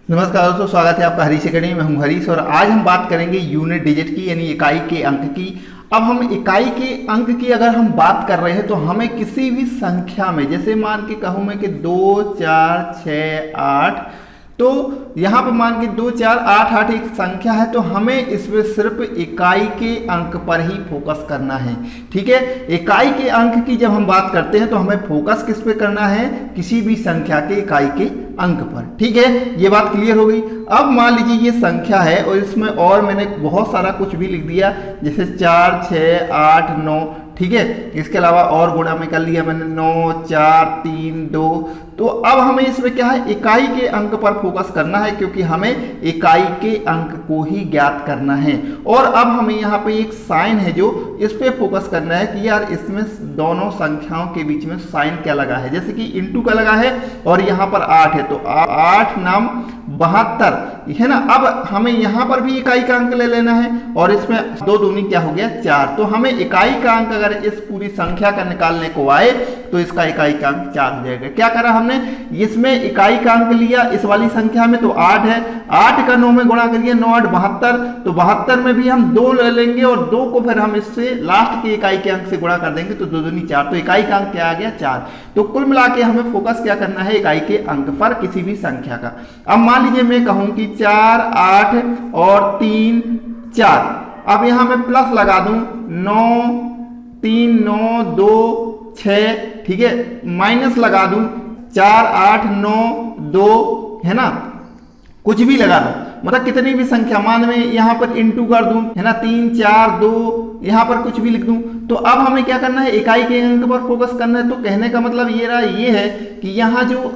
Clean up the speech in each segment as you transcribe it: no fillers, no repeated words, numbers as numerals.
नमस्कार दोस्तों, स्वागत है आपका हरीश अकेडमी में। हूं हरीश और आज हम बात करेंगे यूनिट डिजिट की, यानी इकाई के अंक की। अब हम इकाई के अंक की अगर हम बात कर रहे हैं तो हमें किसी भी संख्या में, जैसे मान के कहूँ मैं कि 2, 4, 6, 8, तो यहाँ पर मान के 2, 4, 8, 8 एक संख्या है, तो हमें इसमें सिर्फ इकाई के अंक पर ही फोकस करना है। ठीक है, इकाई के अंक की जब हम बात करते हैं तो हमें फोकस किस पे करना है? किसी भी संख्या के इकाई के अंक पर। ठीक है, ये बात क्लियर हो गई। अब मान लीजिए ये संख्या है और इसमें और मैंने बहुत सारा कुछ भी लिख दिया, जैसे 4, 6, 8, 9। ठीक है, इसके अलावा और गुणा में कर लिया मैंने 9, 4, 3, 2। तो अब हमें इसमें क्या है? इकाई के अंक पर फोकस करना है, क्योंकि हमें इकाई के अंक को ही ज्ञात करना है। और अब हमें यहाँ पे एक साइन है जो इस पे फोकस करना है कि यार इसमें दोनों संख्याओं के बीच में साइन क्या लगा है, जैसे कि इंटू का लगा है और यहाँ पर 8 है, तो 8 नाम 72 है ना। अब हमें यहाँ पर भी इकाई का अंक ले लेना है और इसमें 2 दूनी क्या हो गया? 4। तो हमें इकाई का अंक अगर इस पूरी संख्या का निकालने को आए तो इसका इकाई का अंक 4 हो जाएगा। क्या करा हमने? इसमें इकाई का अंक लिया इस वाली संख्या में, तो 8 है, 8 का 9 में गुणा करिए, 9 8 72, तो 72 में भी हम 2 ले लेंगे और 2 को फिर हम इससे लास्ट के इकाई के अंक से गुणा कर देंगे, तो 2 दूनी 4, तो इकाई का अंक क्या आ गया? 4। तो कुल मिला के हमें फोकस क्या करना है? इकाई के अंक पर किसी भी संख्या का। अब मान लीजिए मैं कहूं कि 4, 8 और 3, 4। अब यहां मैं प्लस लगा दूं, 9, 3, 9, 2, 6। ठीक है, माइनस लगा दूं, 4, 8, 9, 2, है ना, कुछ भी लगा दूं, मतलब कितनी भी संख्या, मान में यहाँ पर इंटू कर दूं, है ना, 3, 4, 2, यहाँ पर कुछ भी लिख दूं। तो अब हमें क्या करना है? इकाई के अंक पर फोकस करना है। तो कहने का मतलब ये रहा, ये है कि यहाँ जो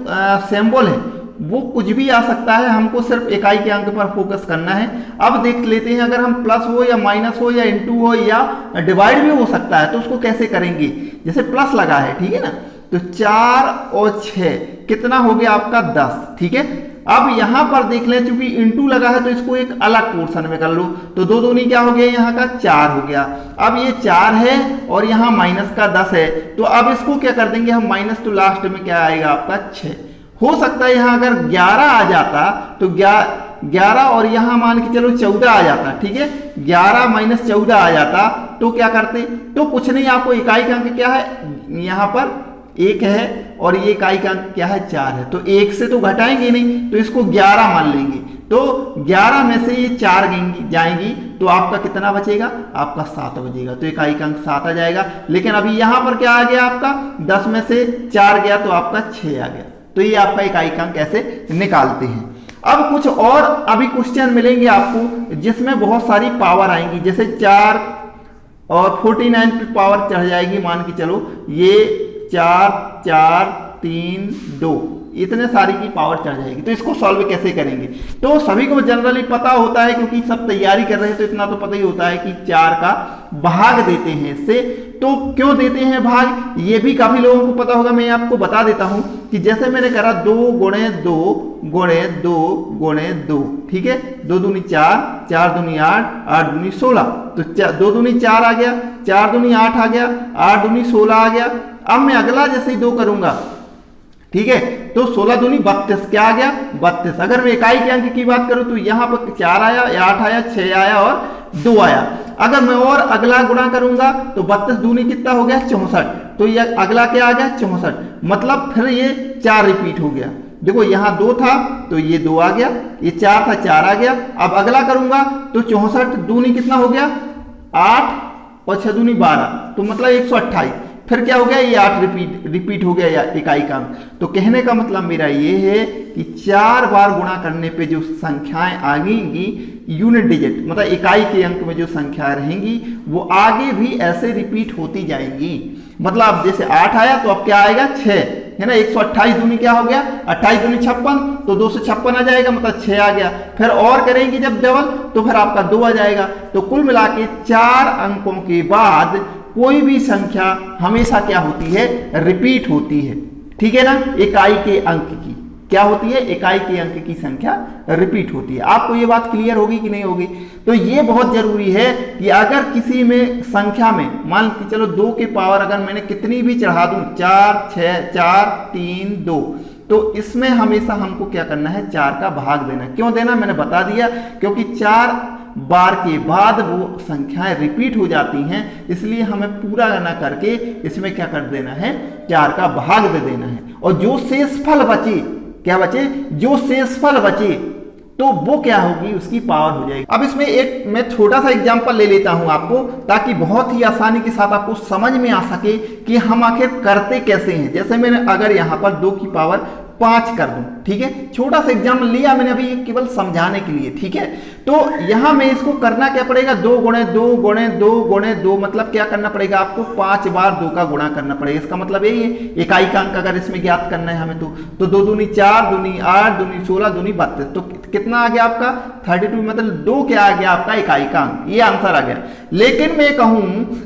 सिंबल है वो कुछ भी आ सकता है, हमको सिर्फ इकाई के अंक पर फोकस करना है। अब देख लेते हैं, अगर हम प्लस हो या माइनस हो या इंटू हो या डिवाइड भी हो सकता है, तो उसको कैसे करेंगे? जैसे प्लस लगा है, ठीक है ना, तो 4 और 6 कितना हो गया आपका? 10। ठीक है, अब यहां पर देख लें, चूंकि इंटू लगा है तो इसको एक अलग पोर्शन में कर लो, तो 2 दूनी क्या हो गया? यहाँ का 4 हो गया। अब ये 4 है और यहाँ माइनस का 10 है, तो अब इसको क्या कर देंगे हम? माइनस, तो लास्ट में क्या आएगा आपका? 6। हो सकता है यहाँ अगर 11 आ जाता तो 11 और यहाँ मान के चलो 14 आ जाता। ठीक है, 11 माइनस 14 आ जाता तो क्या करते? तो कुछ नहीं, आपको इकाई का अंक क्या है? यहाँ पर 1 है और ये इकाई का अंक क्या है? 4 है, तो 1 से तो घटाएंगे नहीं, तो इसको 11 मान लेंगे। तो 11 में से ये 4 जाएंगी तो आपका कितना बचेगा? आपका 7 बचेगा, तो इकाई का अंक 7 आ जाएगा। लेकिन अभी यहाँ पर क्या आ गया आपका? 10 में से 4 गया तो आपका 6 आ गया। तो ये आपका इकाई का अंक कैसे निकालते हैं। अब कुछ और अभी क्वेश्चन मिलेंगे आपको जिसमें बहुत सारी पावर आएंगी, जैसे 4 और 49 पे पावर चढ़ जाएगी, मान के चलो ये 4, 4, 3, 2, इतने सारी की पावर चढ़ जाएगी। तो इसको सॉल्व कैसे करेंगे? तो सभी को जनरली पता होता है, क्योंकि सब तैयारी कर रहे हैं तो इतना तो पता ही होता है कि 4 का भाग देते हैं इससे। तो क्यों देते हैं भाग, ये भी काफी लोगों को पता होगा, मैं आपको बता देता हूं कि जैसे मैंने करा 2 गुणे 2 गुणे 2 गुणे 2। ठीक है, 2 दूनी 4, 4 दूनी 8, 8 दूनी 16, तो 2 दूनी 4 आ गया, 4 दूनी 8 आ गया, 8 दूनी 16 आ गया। अब मैं अगला जैसे ही 2 करूंगा, ठीक है, तो 16 दूनी 32, क्या आ गया? 32। अगर मैं इकाई के अंक की बात करूं तो यहाँ पर 4 आया, 8 आया, 6 आया और 2 आया। अगर मैं और अगला गुणा करूंगा तो 32 दूनी कितना हो गया? 64, तो ये अगला क्या आ गया? 64, मतलब फिर ये 4 रिपीट हो गया। देखो यहाँ 2 था तो ये 2 आ गया, ये 4 था 4 आ गया। अब अगला करूंगा तो 64 दूनी कितना हो गया? 8 और 6 दूनी 12, तो मतलब 128। फिर क्या हो गया? ये 8 रिपीट हो गया या इकाई का अंक। तो कहने का मतलब मेरा ये है कि 4 बार गुणा करने पे जो संख्याएं आएंगी यूनिट डिजिट, मतलब इकाई के अंक में जो संख्याएं रहेंगी वो आगे भी ऐसे रिपीट होती जाएंगी। मतलब अब जैसे 8 आया तो अब क्या आएगा? 6, है ना, 128 दूनी क्या हो गया? 28 दूनी 56, तो 256 आ जाएगा, मतलब 6 आ गया। फिर और करेंगे जब डबल तो फिर आपका 2 आ जाएगा। तो कुल मिला के 4 अंकों के बाद कोई भी संख्या हमेशा क्या होती है? रिपीट होती है। ठीक है ना, इकाई के अंक की क्या होती है? इकाई के अंक की संख्या रिपीट होती है। आपको ये बात क्लियर होगी कि नहीं होगी? तो ये बहुत जरूरी है कि अगर किसी में संख्या में मान के चलो 2 के पावर अगर मैंने कितनी भी चढ़ा दूं, 4, 6, 4, 3, 2, तो इसमें हमेशा हमको क्या करना है, 4 का भाग देना। क्यों देना मैंने बता दिया, क्योंकि 4 बार के बाद वो संख्याएं रिपीट हो जाती हैं, इसलिए हमें पूरा ना करके इसमें क्या कर देना है, 4 का भाग दे देना है। और जो शेषफल बचे, क्या बचे, जो शेषफल बचे तो वो क्या होगी, उसकी पावर हो जाएगी। अब इसमें एक मैं छोटा सा एग्जांपल ले लेता हूं आपको, ताकि बहुत ही आसानी के साथ आपको समझ में आ सके कि हम आखिर करते कैसे हैं। जैसे मैंने अगर यहां पर 2 की पावर 5 कर दूं, ठीक है, छोटा सा एग्जाम्पल लिया मैंने अभी केवल समझाने के लिए, ठीक है। तो यहां में इसको करना क्या पड़ेगा, 2 गुणे 2 गुणे 2 गुणे 2, मतलब क्या करना पड़ेगा आपको, 5 बार 2 का गुणा करना पड़ेगा। इसका मतलब यही है, इकाई का अंक अगर इसमें ज्ञात करना है हमें तो 2 दूनी 4, दूनी 8, दूनी 16, दूनी 32, तो कितना आ गया आपका 32, मतलब 2 क्या आ गया आपका इकाई का अंक, ये आंसर आ गया। लेकिन मैं कहूं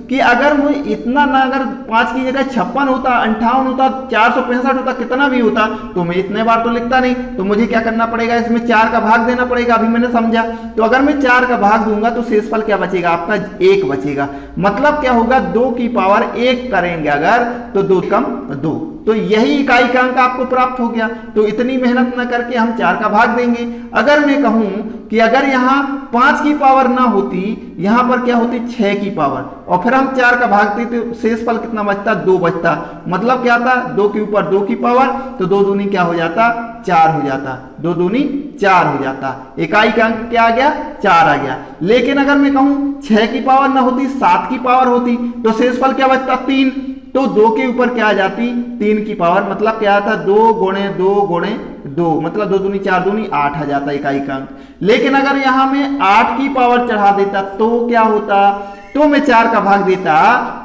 कि अगर मुझे इतना ना, अगर 5 की जगह 56 होता, 58 होता, 465 होता, कितना भी होता, तो मैं इतने बार तो लिखता नहीं, तो मुझे क्या करना पड़ेगा, इसमें 4 का भाग देना पड़ेगा। अभी मैंने समझा, तो अगर मैं 4 का भाग दूंगा तो शेषफल क्या बचेगा आपका, 1 बचेगा। मतलब क्या होगा, 2 की पावर 1 करेंगे अगर, तो 2 कम 2, तो यही इकाई का अंक आपको प्राप्त हो गया। तो इतनी मेहनत न करके हम 4 का भाग देंगे। अगर मैं कहूं कि अगर यहां 5 की पावर ना होती, यहां पर क्या होती 6 की पावर, और फिर हम 4 का भाग देते, शेषफल कितना बचता, 2 बचता। मतलब क्या था, 2 के ऊपर 2 की पावर, तो 2 दूनी क्या हो जाता, 4 हो जाता, 2 दूनी 4 हो जाता, इकाई का अंक क्या आ गया, 4 आ गया। लेकिन अगर मैं कहूं 6 की पावर ना होती, 7 की पावर होती, तो शेषफल क्या बचता, 3, तो 2 के ऊपर क्या आ जाती, 3 की पावर, मतलब क्या आता, 2 गुणे 2 गुणे 2, मतलब 2 दूनी 4 दूनी 8 आ जाता इकाई का अंक। लेकिन अगर यहां में 8 की पावर चढ़ा देता तो क्या होता, तो मैं 4 का भाग देता,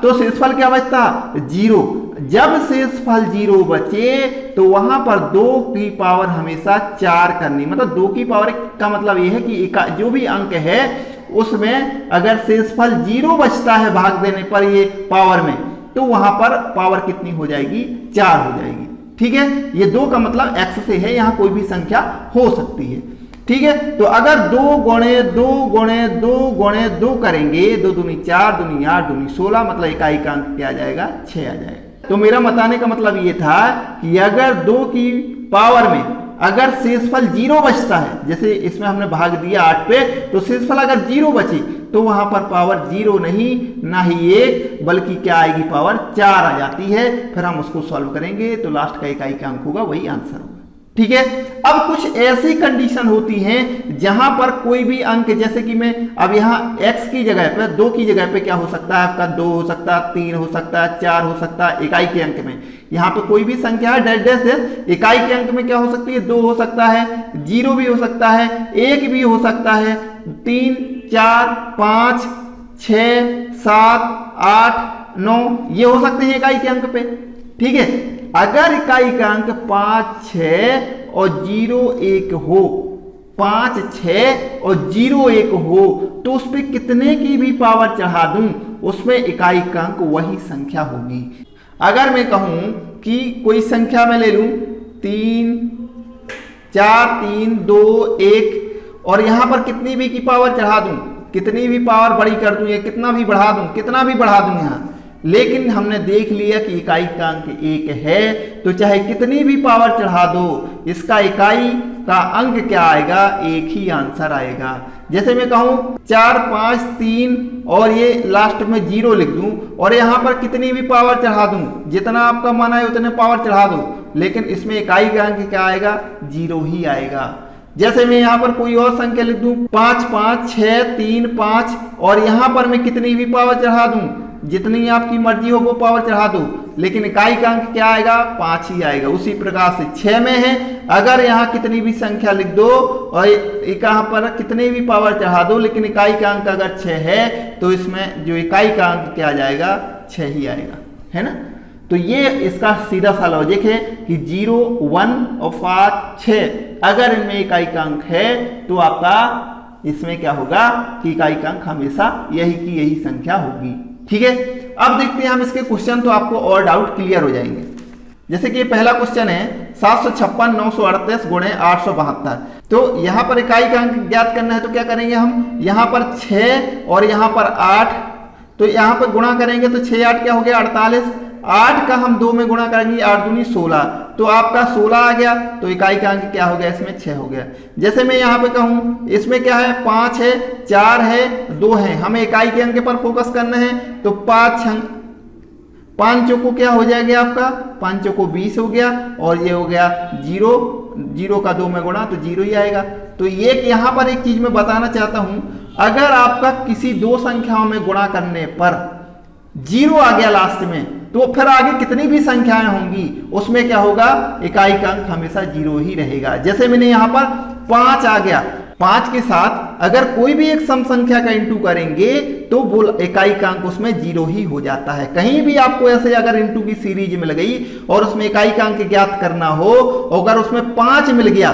तो शेषफल क्या बचता, 0। जब शेषफल 0 बचे तो वहां पर 2 की पावर हमेशा 4 करनी, मतलब 2 की पावर का मतलब यह है कि जो भी अंक है उसमें अगर शेषफल 0 बचता है भाग देने पर ये पावर में, तो वहां पर पावर कितनी हो जाएगी, 4 हो जाएगी। ठीक है, ये 2 का मतलब x से है, यहां कोई भी संख्या हो सकती है। ठीक है, तो अगर 2 गुणे 2 गुणे 2 गुणे 2 करेंगे, 2 दूनी 4 दूनी 8 दूनी 16, मतलब इकाई का अंक क्या आ जाएगा, 6 आ जाएगा। तो मेरा बताने का मतलब ये था कि अगर 2 की पावर में अगर शेषफल 0 बचता है, जैसे इसमें हमने भाग दिया 8 पे, तो शेषफल अगर 0 बचे तो वहां पर पावर 0 नहीं, ना ही 1, बल्कि क्या आएगी, पावर 4 आ जाती है। फिर हम उसको सॉल्व करेंगे तो लास्ट का इकाई का अंक होगा, वही आंसर होगा। ठीक है, अब कुछ ऐसी कंडीशन होती हैं जहां पर कोई भी अंक, जैसे कि मैं अब यहाँ x की जगह पे 2 की जगह पे क्या हो सकता है आपका, 2 हो सकता है, 3 हो सकता है, 4 हो सकता है इकाई के अंक में। यहाँ पे कोई भी संख्या है डैश डैश डैश, इकाई के अंक में क्या हो सकती है, 2 हो सकता है, 0 भी हो सकता है, 1 भी हो सकता है, 3 4 5 6 7 8 9 ये हो सकते हैं इकाई के अंक पे। ठीक है, अगर इकाई का अंक 5 6 और 0 1 हो, 5 6 और 0 1 हो, तो उस पर कितने की भी पावर चढ़ा दूं, उसमें इकाई का अंक वही संख्या होगी। अगर मैं कहूं कि कोई संख्या में ले लूं 3 4 3 2 1, और यहां पर कितनी भी की पावर चढ़ा दूं, कितनी भी पावर बड़ी कर दूं, या कितना भी बढ़ा दूं, कितना भी बढ़ा दूं यहां, लेकिन हमने देख लिया कि इकाई का अंक 1 है, तो चाहे कितनी भी पावर चढ़ा दो, इसका इकाई का अंक क्या आएगा, 1 ही आंसर आएगा। जैसे मैं कहूं 4 5 3 और ये लास्ट में 0 लिख दूं, और यहां पर कितनी भी पावर चढ़ा दूं, जितना आपका मन है उतने पावर चढ़ा दो, लेकिन इसमें इकाई का अंक क्या आएगा, 0 ही आएगा। जैसे मैं यहाँ पर कोई और संख्या लिख दूं 5 5 6 3 5, और यहां पर मैं कितनी भी पावर चढ़ा दूं, जितनी आपकी मर्जी हो वो पावर चढ़ा दो, लेकिन इकाई का अंक क्या आएगा, 5 ही आएगा। उसी प्रकार से 6 में है, अगर यहाँ कितनी भी संख्या लिख दो और यहाँ पर कितनी भी पावर चढ़ा दो, लेकिन इकाई का अंक अगर 6 है, तो इसमें जो इकाई का अंक क्या आ जाएगा, 6 ही आएगा, है ना। तो ये इसका सीधा सा लॉजिक है कि 0 1 और 5 6 अगर इनमें इकाई का अंक है, तो आपका इसमें क्या होगा कि इकाई का अंक हमेशा यही की यही संख्या होगी। ठीक है, अब देखते हैं हम इसके क्वेश्चन, तो आपको और डाउट क्लियर हो जाएंगे। जैसे कि पहला क्वेश्चन है 756 938 गुणे 872, तो यहां पर इकाई का अंक ज्ञात करना है, तो क्या करेंगे हम, यहां पर 6 और यहां पर 8, तो यहां पर गुणा करेंगे तो 6 8 क्या हो गया 48, 8 का हम 2 में गुणा करेंगे, 8 दूनी 16, तो आपका 16 आ गया, तो इकाई का अंक क्या हो गया, इसमें 6 हो गया। जैसे मैं यहाँ पे कहूँ इसमें क्या है, 5 है, 4 है, 2 है, हमें इकाई के अंक पर फोकस करना है, तो 5 चौको क्या हो जाएगा आपका, 5 चौको 20 हो गया, और ये हो गया 0, 0 का 2 में गुणा तो 0 ही आएगा। तो ये यहाँ पर एक चीज मैं बताना चाहता हूं, अगर आपका किसी दो संख्याओं में गुणा करने पर 0 आ गया लास्ट में, तो फिर आगे कितनी भी संख्याएं होंगी उसमें क्या होगा, इकाई का अंक हमेशा 0 ही रहेगा। जैसे मैंने यहां पर 5 आ गया, 5 के साथ अगर कोई भी एक सम संख्या का इंटू करेंगे तो वो इकाई का अंक उसमें 0 ही हो जाता है। कहीं भी आपको ऐसे अगर इंटू की सीरीज मिल गई और उसमें इकाई का अंक ज्ञात करना हो, अगर उसमें 5 मिल गया,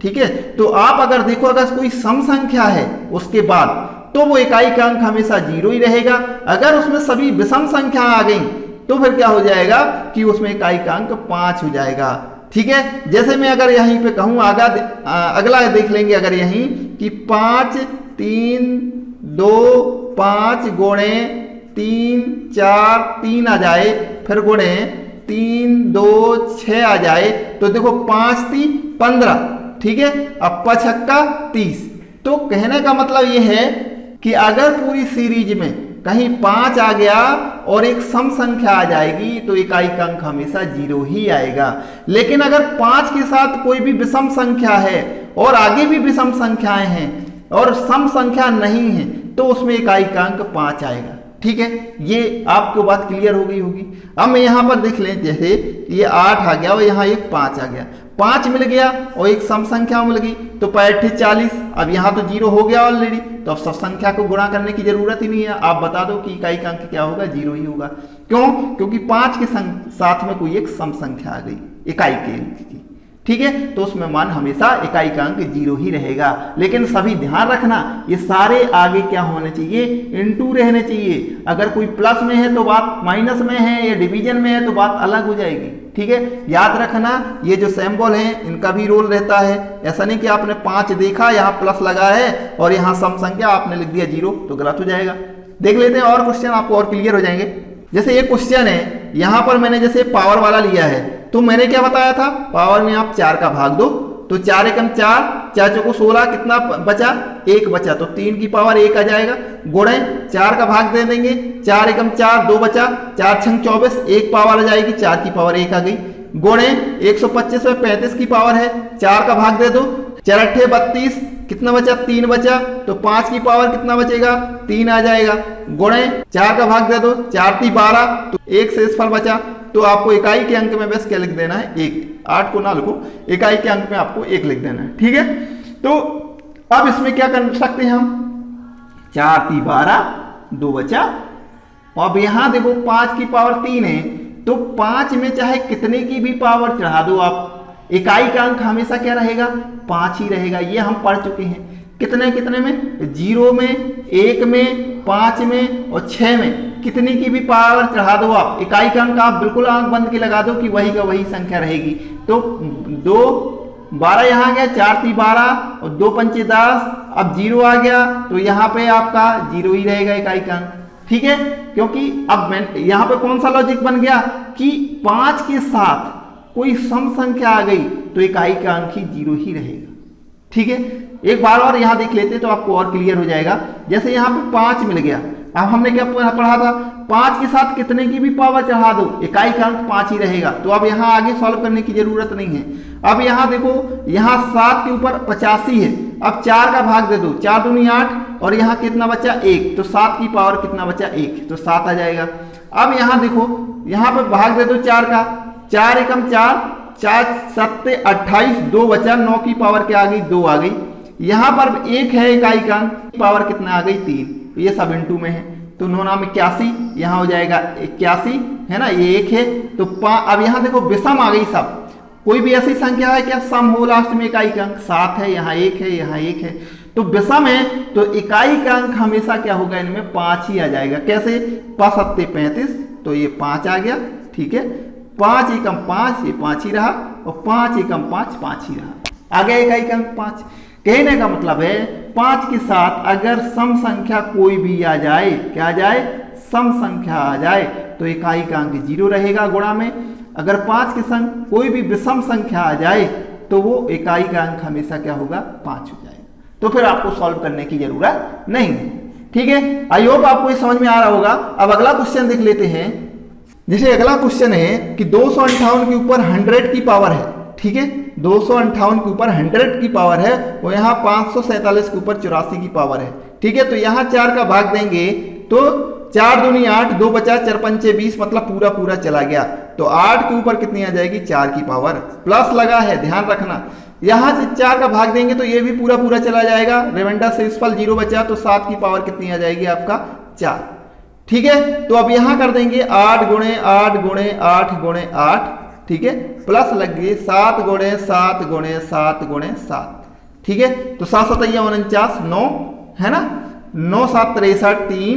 ठीक है, तो आप अगर देखो अगर कोई सम संख्या है उसके बाद, तो वो इकाई का अंक हमेशा 0 ही रहेगा। अगर उसमें सभी विषम संख्या आ गई तो फिर क्या हो जाएगा कि उसमें इकाई का अंक 5 हो जाएगा। ठीक है, जैसे मैं अगर यहीं पे कहूं अगला देख लेंगे, अगर यहीं कि 5 3 2 5 गुणे 3 4 3 आ जाए, फिर गुणे 3 2 6 आ जाए, तो देखो 5 3 15, ठीक है, अब 5 छक्का 30। तो कहने का मतलब ये है कि अगर पूरी सीरीज में कहीं 5 आ गया और एक सम संख्या आ जाएगी तो इकाई का अंक हमेशा 0 ही आएगा। लेकिन अगर 5 के साथ कोई भी विषम संख्या है और आगे भी विषम संख्याएं हैं और सम संख्या नहीं है, तो उसमें इकाई का अंक 5 आएगा। ठीक है, ये आपको बात क्लियर हो गई होगी। अब मैं यहां पर देख लें, जैसे ये 8 आ गया और यहाँ एक 5 आ गया, 5 मिल गया और एक सम संख्या मिल गई, तो 5 40। अब यहाँ तो 0 हो गया ऑलरेडी, तो अब सब संख्या को गुणा करने की जरूरत ही नहीं है। आप बता दो कि इकाई का अंक क्या होगा, 0 ही होगा। क्यों? क्योंकि 5 के साथ में कोई एक सम संख्या आ गई इकाई के अंक की। ठीक है, तो उसमें मान हमेशा इकाई का अंक 0 ही रहेगा। लेकिन सभी ध्यान रखना, ये सारे आगे क्या होने चाहिए, इनटू रहने चाहिए। अगर कोई प्लस में है तो बात, माइनस में है या डिवीजन में है तो बात अलग हो जाएगी। ठीक है, याद रखना ये जो सिंबल है इनका भी रोल रहता है। ऐसा नहीं कि आपने 5 देखा, यहाँ प्लस लगा है और यहाँ सम संख्या आपने लिख दिया 0, तो गलत हो जाएगा। देख लेते हैं और क्वेश्चन, आपको और क्लियर हो जाएंगे। जैसे ये क्वेश्चन है, यहाँ पर मैंने जैसे पावर वाला लिया है, तो मैंने क्या बताया था, पावर में आप 4 का भाग दो, तो 4 एकम 4, 4 चौको 16, कितना बचा, 1 बचा, तो 3 की पावर 1 आ जाएगा। गुणे 4 का भाग दे देंगे, 4 एकम 4, 2 बचा, 4 छंग 24, 1 पावर आ जाएगी, 4 की पावर 1 आ गई। गुणे 125 में 35 की पावर है, 4 का भाग दे दो, 4 अट्ठे 32, कितना बचा, 3 बचा, तो 5 की पावर कितना बचेगा, 3 आ जाएगा। गुणे 4 का भाग दे दो, 4 3 12, तो 1 शेषफल बचा। तो आपको इकाई के अंक में बस क्या लिख देना है, 1, 8 को ना लिखो, इकाई के अंक में आपको 1 लिख देना है। ठीक है, तो अब इसमें क्या कर सकते हैं हम, 4 3 12, 2 बचा। अब यहां देखो 5 की पावर 3 है, तो 5 में चाहे कितने की भी पावर चढ़ा दो आप, इकाई का अंक हमेशा क्या रहेगा, 5 ही रहेगा। ये हम पढ़ चुके हैं। कितने कितने में, 0 में, 1 में, 5 में और 6 में कितनी की भी पावर चढ़ा दो आप, इकाई का अंक आप बिल्कुल आंख बंद के लगा दो कि वही का वही संख्या रहेगी। तो 2 12 यहाँ आ गया, 4 3 12 और 2 पंचे 10, अब 0 आ गया, तो यहाँ पे आपका 0 ही रहेगा इकाई का अंक। ठीक है, क्योंकि अब मैं यहाँ पे कौन सा लॉजिक बन गया कि 5 के साथ कोई सम संख्या आ गई तो इकाई का अंक ही 0 ही रहेगा। ठीक है, एक बार और यहां देख लेते तो आपको और क्लियर हो जाएगा। जैसे यहाँ पे 5 मिल गया, अब हमने क्या पढ़ा था, 5 के साथ कितने की भी पावर चढ़ा दो, इकाई का अंक 5 ही रहेगा। तो अब यहाँ आगे सॉल्व करने की जरूरत नहीं है। अब यहाँ देखो, यहाँ 7 के ऊपर 85 है, अब 4 का भाग दे दो, 4 दूनी 8 और यहाँ कितना बचा, 1, तो 7 की पावर कितना बचा, 1, तो 7 आ जाएगा। अब यहाँ देखो, यहाँ पे भाग दे दो 4 का, 4 एकम 4, 4 7 28, 2 बचा, 9 की पावर क्या आ गई, 2 आ गई। यहाँ पर 1 है इकाई का अंक, पावर कितना आ गई, 3, तो ये सब इंटू में है, तो 9 9 81, यहाँ हो जाएगा 81, है ना, ये 1 है। तो अब यहाँ देखो विषम आ गई सब, कोई भी ऐसी संख्या है क्या सम हो लास्ट में इकाई का अंक, 7 है, यहाँ 1 है, यहाँ 1 है, तो विषम है, तो इकाई का अंक हमेशा क्या होगा, इनमें 5 ही आ जाएगा। कैसे, 5 7 35, तो ये 5 आ गया। ठीक है, 5 एकम 5, ये 5 ही रहा, और 5 एकम 5, 5 ही रहा, आ गया इकाई का अंक 5। कहने का मतलब है 5 के साथ अगर सम संख्या कोई भी आ जाए, क्या आ जाए, सम संख्या आ जाए तो इकाई का अंक 0 रहेगा गुणा में। अगर 5 के संग कोई भी विषम संख्या आ जाए तो वो इकाई का अंक हमेशा क्या होगा 5 हो जाएगा। तो फिर आपको सॉल्व करने की जरूरत नहीं। ठीक है, आई होप आपको ये समझ में आ रहा होगा। अब अगला क्वेश्चन देख लेते हैं। जैसे अगला क्वेश्चन है कि 258 के ऊपर 100 की पावर है। ठीक है, 258 के ऊपर 100 की पावर है और यहाँ 547 के ऊपर 84 की पावर है। ठीक है, तो यहाँ 4 का भाग देंगे तो 4 दूनी 8, 2 बचा, 4 पंचे 20, मतलब पूरा पूरा चला गया। तो 8 के ऊपर कितनी आ जाएगी 4 की पावर, प्लस लगा है ध्यान रखना। यहाँ से 4 का भाग देंगे तो ये भी पूरा पूरा चला जाएगा, रिमाइंडर शेषफल 0 बचा, तो 7 की पावर कितनी आ जाएगी आपका 4। ठीक है, तो अब यहाँ कर देंगे 8 गुणे 8 गुणे 8 गुणे 8। ठीक है, प्लस लग गए 7 गुणे 7 गुणे 7 गुणे 7। ठीक है, तो 7 7 49 9 है ना, 9 7 63 3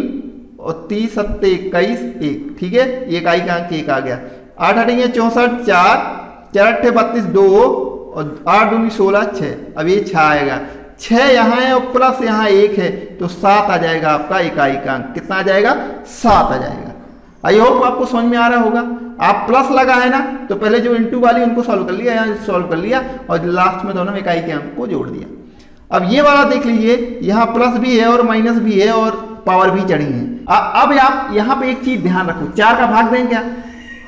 और 30 7 21 1। ठीक है, ये इकाई का अंक 1 आ गया। 8 8 64 4 4 8 32 2 और 8 दूनी 16 6। अब ये 6 आएगा, 6 यहाँ है और प्लस यहाँ 1 है तो 7 आ जाएगा आपका इकाई का अंक। कितना आ जाएगा 7 आ जाएगा। आई होप आपको समझ में आ रहा होगा। आप प्लस लगा है ना तो पहले जो इंटू वाली उनको सॉल्व कर लिया, यहाँ सॉल्व कर लिया और लास्ट में दोनों इकाई के अंक को जोड़ दिया। अब ये वाला देख लीजिए, यहाँ प्लस भी है और माइनस भी है और पावर भी चढ़ी है। अब आप यहाँ पे एक चीज ध्यान रखो, 4 का भाग दें क्या,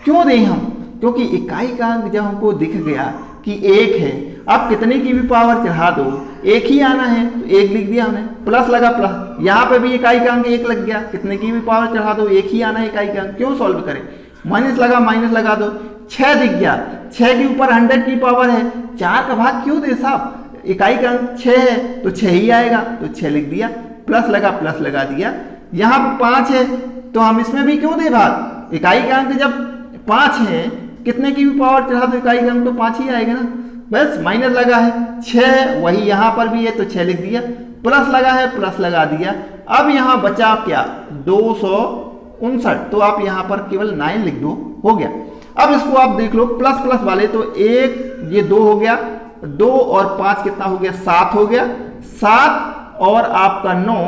क्यों दें हम, क्योंकि इकाई का अंक जब हमको दिख गया कि 1 है, आप कितने की भी पावर चढ़ा दो 1 ही आना है तो 1 लिख दिया हमने, प्लस लगा प्लस, यहाँ पे भी इकाई का अंक 1 लग गया, कितने की भी पावर चढ़ा दो 1 ही आना है इकाई का अंक, क्यों सॉल्व करें। माइनस लगा माइनस लगा दो, 6 दिख गया, 6 के ऊपर 100 की पावर है, 4 का भाग क्यों दे साहब, इकाई का अंक 6 है तो 6 ही आएगा तो 6 लिख दिया, प्लस लगा दिया। यहाँ पे 5 है तो हम इसमें भी क्यों दे भाग, इकाई का अंक जब 5 है कितने की भी पावर चढ़ा दो इकाई का अंक तो 5 ही आएगा ना, बस माइनस लगा है 6 वही यहाँ पर भी है तो 6 लिख दिया, प्लस लगा है प्लस लगा दिया। अब यहाँ बचा क्या 259, तो आप यहाँ पर केवल 9 लिख दो, हो गया। अब इसको आप देख लो प्लस प्लस वाले, तो 1 ये 2 हो गया, 2 और 5 कितना हो गया 7 हो गया, 7 और आपका 9,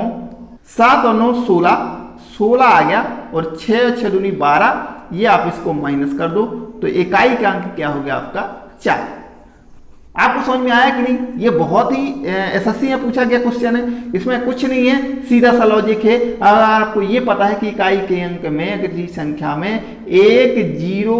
7 और 9 16 आ गया और 6 और 6 दूनी 12, ये आप इसको माइनस कर दो तो इकाई का अंक क्या हो गया आपका 4। आपको समझ में आया कि नहीं, ये बहुत ही एसएससी में पूछा गया क्वेश्चन है, इसमें कुछ नहीं है, सीधा सा लॉजिक है। अगर आपको ये पता है कि इकाई के अंक में अगर किसी संख्या में 1 0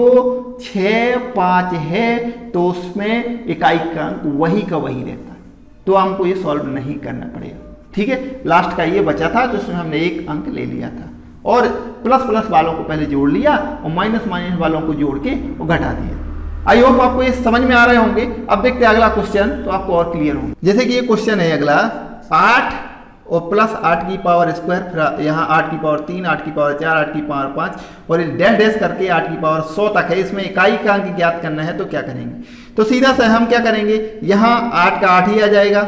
6 5 है तो उसमें इकाई का अंक वही का वही रहता है, तो हमको ये सॉल्व नहीं करना पड़ेगा। ठीक है, लास्ट का ये बचा था तो उसमें हमने 1 अंक ले लिया था और प्लस प्लस वालों को पहले जोड़ लिया और माइनस माइनस वालों को जोड़ के वो घटा दिया। आई होप आपको ये समझ में आ रहे होंगे। अब देखते हैं अगला क्वेश्चन, तो आपको और क्लियर होंगे। जैसे कि ये क्वेश्चन है अगला, 8 और प्लस 8 की पावर स्क्वायर, फिर यहाँ 8 की पावर 3, 8 की पावर 4, 8 की पावर 5 और डैश डैश करके 8 की पावर 100 तक है। इसमें इकाई का अंक ज्ञात करना है तो क्या करेंगे, तो सीधा सा हम क्या करेंगे, यहाँ 8 का 8 ही आ जाएगा,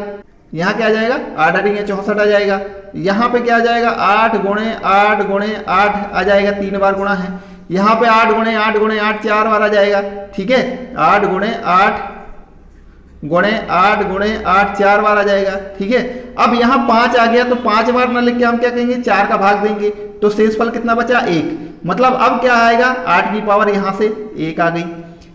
यहाँ क्या आ जाएगा 8 8 64 आ जाएगा, यहाँ पे क्या आ जाएगा 8 गुणे 8 गुणे 8 आ जाएगा, 3 बार गुणा है, यहाँ पे 8 गुणे 8 गुणे 8 4 बार आ जाएगा। ठीक है, 8 गुणे 8 गुणे 8 गुणे 8 4 बार आ जाएगा। ठीक है, अब यहाँ 5 आ गया तो 5 बार ना लिख के हम क्या कहेंगे 4 का भाग देंगे तो शेषफल कितना बचा 1, मतलब अब क्या आएगा 8 की पावर यहाँ से 1 आ गई।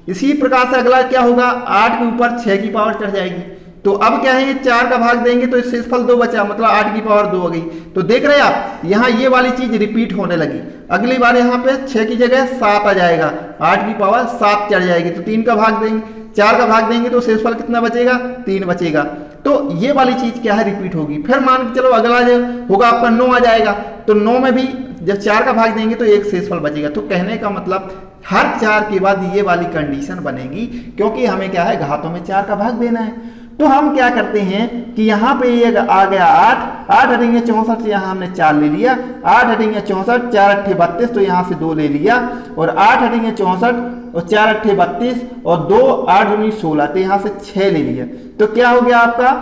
इसी प्रकार से अगला क्या होगा, 8 के ऊपर 6 की पावर चढ़ जाएगी, तो अब क्या है 4 का भाग देंगे तो शेषफल 2 बचा, मतलब 8 की पावर 2 हो गई। तो देख रहे हैं आप यहाँ ये वाली चीज रिपीट होने लगी, अगली बार यहाँ पे 6 की जगह 7 आ जाएगा, 8 की पावर 7 चढ़ जाएगी, तो 3 का भाग देंगे, 4 का भाग देंगे तो शेषफल कितना बचेगा 3 बचेगा। तो ये वाली चीज क्या है रिपीट होगी। फिर मान के चलो अगला जो होगा आपका 9 आ जाएगा, तो 9 में भी जब 4 का भाग देंगे तो 1 शेषफल बचेगा। तो कहने का मतलब हर 4 के बाद ये वाली कंडीशन बनेगी, क्योंकि हमें क्या है घातों में 4 का भाग देना है। तो हम क्या करते हैं कि यहाँ पे ये आ गया 8 8 अठेंगे 64 से यहाँ हमने 4 ले लिया, 8 अठेंगे 64 4 अट्ठे 32 तो यहाँ से 2 ले लिया, और 8 अठेंगे 64 और 4 अट्ठे 32 और 2 8 दूनी 16 तो यहाँ से 6 ले लिया। तो क्या हो गया आपका,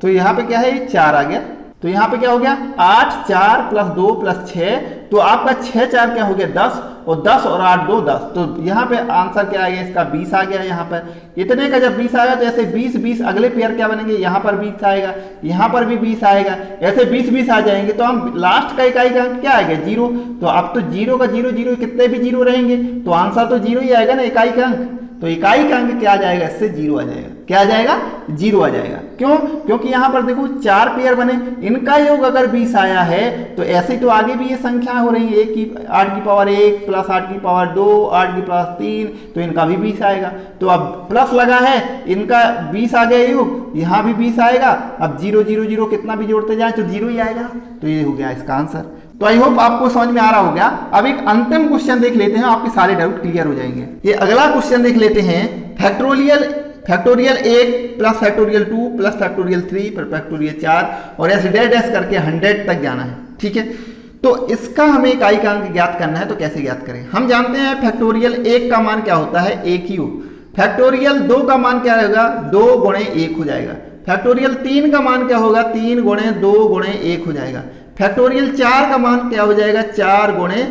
तो यहाँ पे क्या है 4 आ गया, तो यहाँ पे क्या हो गया 8 4 + 2 + 6, तो आपका 6 4 क्या हो गया 10, और 10 और 8 2 10, तो यहाँ पे आंसर क्या आ गया इसका 20 आ गया। यहाँ पर इतने का जब 20 आएगा तो ऐसे 20 20 अगले पेयर क्या बनेंगे, यहाँ पर 20 आएगा, यहाँ पर भी 20 आएगा, ऐसे 20 20 आ जाएंगे, तो हम लास्ट का इकाई का अंक क्या आएगा 0। तो अब तो 0 का 0 0 कितने भी 0 रहेंगे तो आंसर तो 0 ही आएगा ना इकाई का अंक। तो इकाई का अंक क्या आ जाएगा, इससे 0 आ जाएगा। क्या आ जाएगा 0 आ जाएगा। क्यों, क्योंकि यहाँ पर देखो 4 पेयर बने, इनका योग अगर 20 आया है तो ऐसे तो आगे भी ये संख्या हो रही है 8 की पावर 1 + 8 की पावर 2 8 की पावर 3, तो इनका भी 20 आएगा। तो अब प्लस लगा है, इनका 20 आ गया योग, यहाँ भी 20 आएगा। अब 0 0 0 कितना भी जोड़ते जाए तो 0 ही आएगा। तो ये हो गया इसका आंसर। तो आई होप आपको समझ में आ रहा हो गया। अब एक अंतिम क्वेश्चन देख लेते हैं, आपके सारे डाउट क्लियर हो जाएंगे। ये अगला क्वेश्चन देख लेते हैं, फैक्टोरियल 1 + फैक्टोरियल 2 + फैक्टोरियल 3 + फैक्टोरियल 4 और ऐसे डैश करके 100 तक जाना है। ठीक है, तो इसका हमें इकाई का अंक ज्ञात करना है। तो कैसे ज्ञात करें, हम जानते हैं फैक्टोरियल 1 का मान क्या होता है 1 ही हो। फैक्टोरियल 2 का मान क्या रहेगा 2 × 1 हो जाएगा। फैक्टोरियल 3 का मान क्या होगा 3 × 2 × 1 हो जाएगा। फैक्टोरियल 4 का मान क्या हो जाएगा 4 ×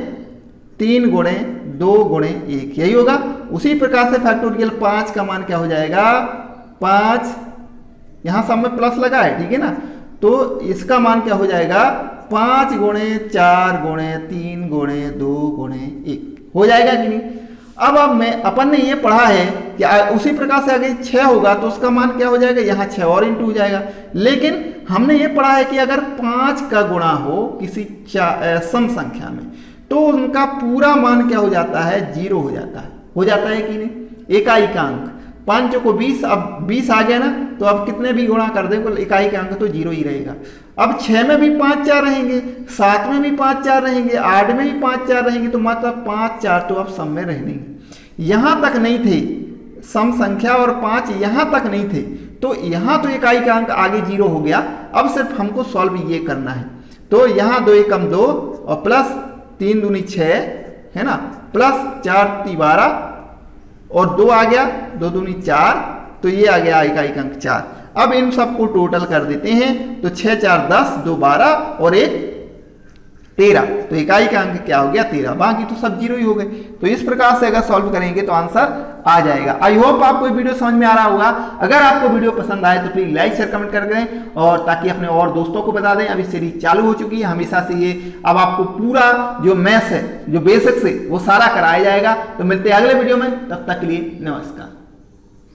3 × 2 × 1, यही होगा। उसी प्रकार से फैक्टोरियल 5 का मान क्या हो जाएगा 5, यहां सब में प्लस लगा है, ठीक है ना, तो इसका मान क्या हो जाएगा 5 × 4 × 3 × 2 × 1 हो जाएगा कि नहीं। अब मैं अपन ने ये पढ़ा है कि उसी प्रकार से अगर 6 होगा तो उसका मान क्या हो जाएगा, यहाँ 6 और इंटू हो जाएगा। लेकिन हमने ये पढ़ा है कि अगर 5 का गुणा हो किसी सम संख्या में तो उनका पूरा मान क्या हो जाता है 0 हो जाता है कि नहीं। इकाई का अंक 5 को 20, अब 20 आ गया ना, तो अब कितने भी गुणा कर दें इकाई का अंक तो 0 ही रहेगा। अब 6 में भी 5 4 रहेंगे, 7 में भी 5 4 रहेंगे, 8 में भी 5 4 रहेंगे, तो मतलब 5 4 तो अब सम में रहेंगे। यहां तक नहीं थे सम संख्या और 5 यहां तक नहीं थे, तो यहां तो इकाई का अंक आगे 0 हो गया। अब सिर्फ हमको सॉल्व ये करना है। तो यहां 2 × 1 2 और प्लस 3 दूनी 6 है ना, प्लस 4 × 3 12 और 2 आ गया, 2 दूनी 4, तो ये आ गया इकाई का अंक 4। अब इन सबको टोटल कर देते हैं, तो 6 4 10 2 12 और 1 13, तो इकाई का अंक क्या हो गया 13, बाकी तो सब 0 ही हो गए। तो इस प्रकार से अगर सॉल्व करेंगे तो आंसर आ जाएगा। आई होप आपको वीडियो समझ में आ रहा होगा। अगर आपको वीडियो पसंद आए तो प्लीज लाइक शेयर कमेंट कर दें, और ताकि अपने और दोस्तों को बता दें। अभी सीरीज चालू हो चुकी है हमेशा से ये, अब आपको पूरा जो मैथ्स है जो बेसिक्स है वो सारा कराया जाएगा। तो मिलते हैं अगले वीडियो में, तब तक के लिए नमस्कार।